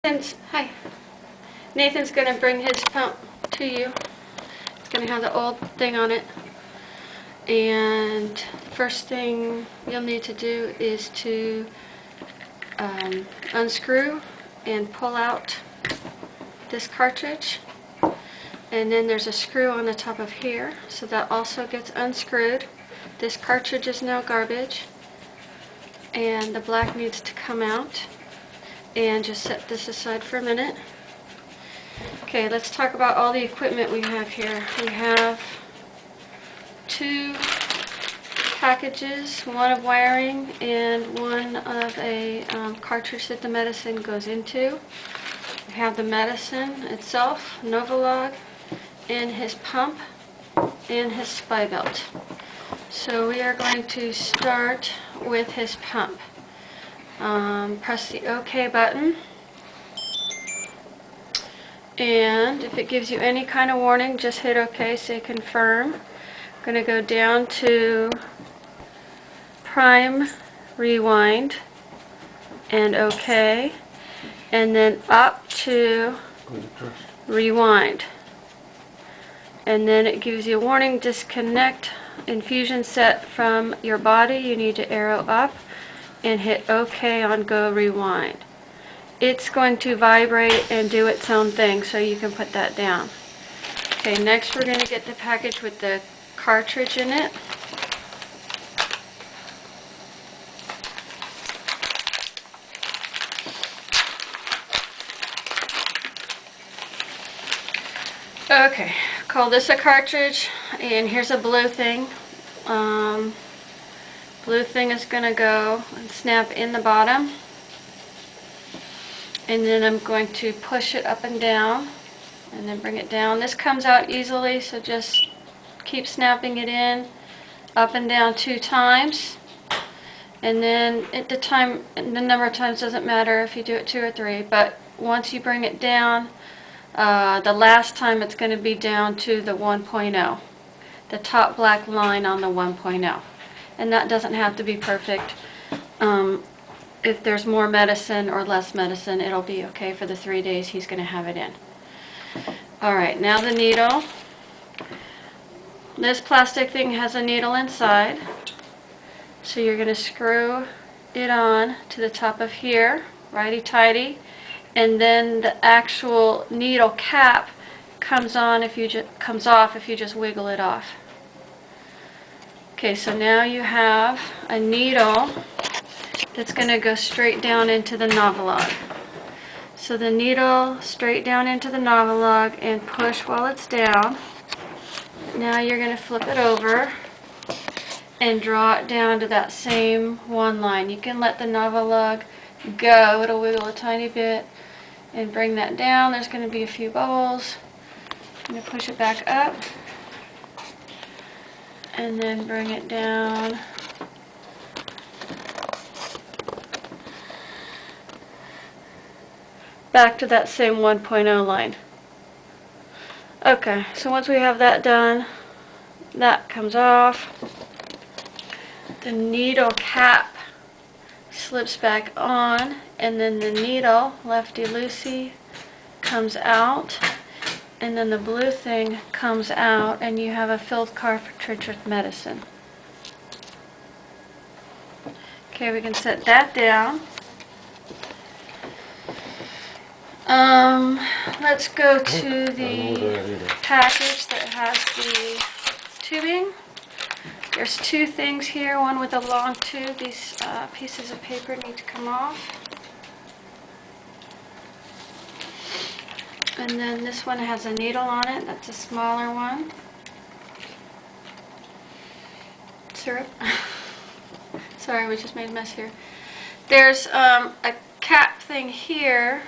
Hi. Nathan's going to bring his pump to you. It's going to have the old thing on it. And first thing you'll need to do is to unscrew and pull out this cartridge. And then there's a screw on the top of here, so that also gets unscrewed. This cartridge is now garbage, and the black needs to come out. And just set this aside for a minute. Okay, let's talk about all the equipment we have here. We have two packages, one of wiring and one of a cartridge that the medicine goes into. We have the medicine itself, Novolog, and his pump, and his spy belt. So we are going to start with his pump. Press the OK button, and if it gives you any kind of warning, just hit OK, say confirm. I'm going to go down to prime, rewind, and OK, and then up to rewind. And then it gives you a warning, disconnect infusion set from your body. You need to arrow up and hit OK on go rewind. It's going to vibrate and do its own thing, so you can put that down. Okay, next we're going to get the package with the cartridge in it. Okay, call this a cartridge, and here's a blue thing. Blue thing is going to go and snap in the bottom, and then I'm going to push it up and down and then bring it down. This comes out easily, so just keep snapping it in up and down 2 times, and then the number of times doesn't matter if you do it 2 or 3, but once you bring it down, the last time it's going to be down to the 1.0, the top black line on the 1.0. And that doesn't have to be perfect. If there's more medicine or less medicine, it'll be okay for the 3 days he's going to have it in. Alright, now the needle. This plastic thing has a needle inside. So you're going to screw it on to the top of here, righty-tighty. And then the actual needle cap comes off if you just wiggle it off. Okay, so now you have a needle that's going to go straight down into the Novolog. So the needle straight down into the Novolog and push while it's down. Now you're going to flip it over and draw it down to that same one line. You can let the Novolog go, it'll wiggle a tiny bit, and bring that down. There's going to be a few bubbles. I'm going to push it back up, and then bring it down. Back to that same 1.0 line. Okay, so once we have that done, that comes off. The needle cap slips back on, and then the needle, lefty-loosey, comes out. And then the blue thing comes out, and you have a filled cartridge with medicine. Okay, we can set that down. Let's go to the package that has the tubing. There's 2 things here, one with a long tube. These pieces of paper need to come off. And then this one has a needle on it. That's a smaller one. Syrup. Sorry, we just made a mess here. There's a cap thing here.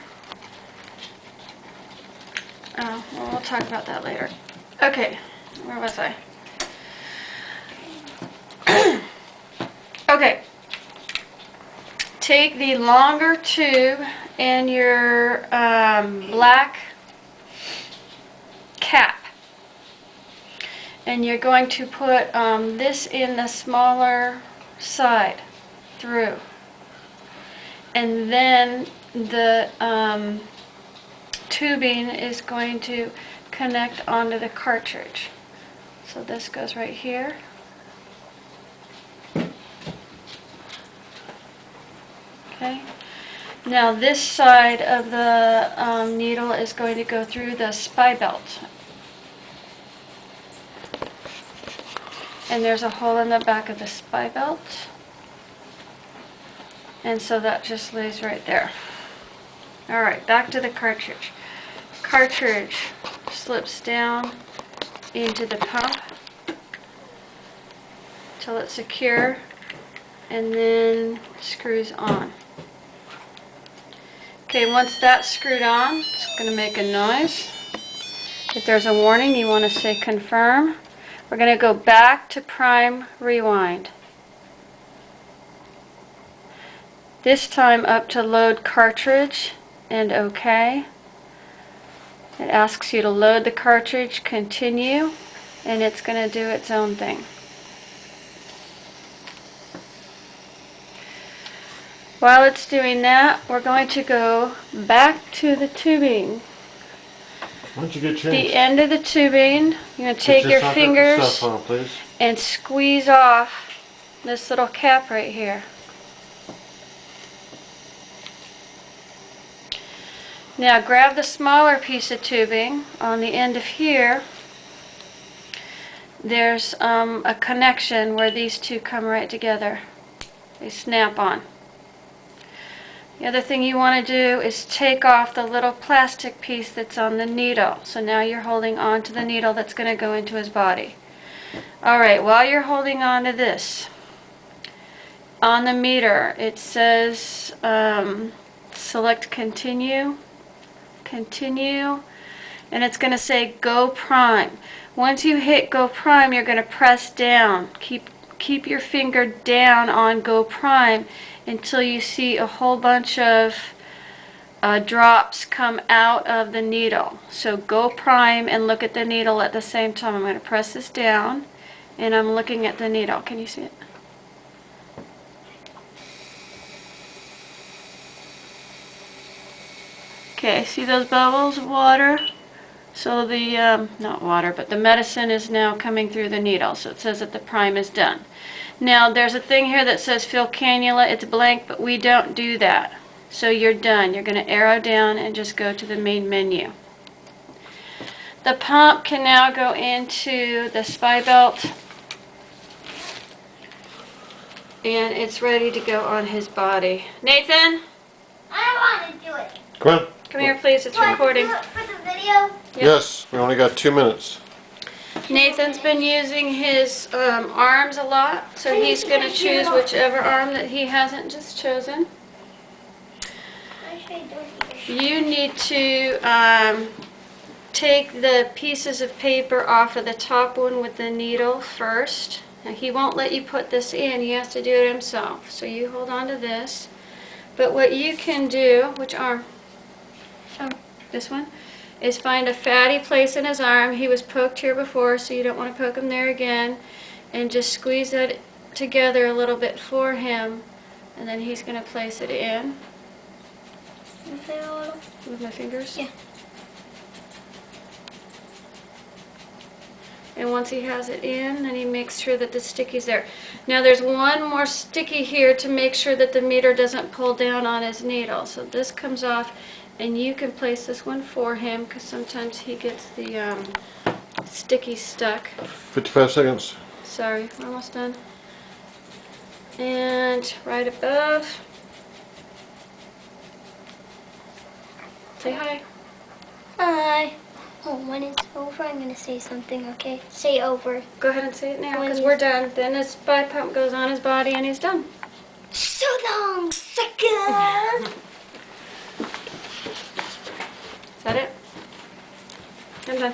Oh, well, we'll talk about that later. Okay, where was I? Okay. Take the longer tube and your black cap, and you're going to put this in the smaller side through, and then the tubing is going to connect onto the cartridge. So this goes right here. Okay. Now this side of the needle is going to go through the spy belt. And there's a hole in the back of the spy belt. And so that just lays right there. Alright, back to the cartridge. Cartridge slips down into the pump till it's secure and then screws on. Okay, once that's screwed on, it's going to make a noise. If there's a warning, you want to say confirm. We're going to go back to prime rewind. This time up to load cartridge and OK. It asks you to load the cartridge, continue, and it's going to do its own thing. While it's doing that, we're going to go back to the tubing. Why don't you get changed? The end of the tubing, you're going to take your fingers stuff on, please. And squeeze off this little cap right here. Now grab the smaller piece of tubing on the end of here. There's a connection where these two come right together. They snap on. The other thing you want to do is take off the little plastic piece that's on the needle. So now you're holding on to the needle that's going to go into his body. Alright, while you're holding on to this, on the meter it says select continue, continue, and it's going to say go prime. Once you hit go prime, you're going to press down. Keep your finger down on go prime until you see a whole bunch of drops come out of the needle. So go prime and look at the needle at the same time. I'm going to press this down and I'm looking at the needle. Can you see it? Okay, see those bubbles of water? So the, not water, but the medicine is now coming through the needle. So it says that the prime is done. Now there's a thing here that says fill cannula. It's blank, but we don't do that. So you're done. You're going to arrow down and just go to the main menu. The pump can now go into the spy belt. And it's ready to go on his body. Nathan? I want to do it. Come on. Come here, please. It's recording. Do it for the video? Yep. Yes, we only got 2 minutes. Nathan's been using his arms a lot, so he's going to choose whichever arm that he hasn't just chosen. You need to take the pieces of paper off of the top one with the needle first. Now he won't let you put this in, he has to do it himself. So you hold on to this. But what you can do, which arm? Oh, this one? Is find a fatty place in his arm. He was poked here before, so you don't want to poke him there again. And just squeeze that together a little bit for him. And then he's going to place it in. With my fingers? Yeah. And once he has it in, then he makes sure that the sticky's there. Now there's one more sticky here to make sure that the meter doesn't pull down on his needle. So this comes off, and you can place this one for him because sometimes he gets the sticky stuck. 55 seconds. Sorry, we're almost done. And right above. Say hi. Hi. Oh, when it's over, I'm going to say something, okay? Say over. Go ahead and say it now because we're done. Then his spy pump goes on his body and he's done. So long, sucker! Is that it? I'm done.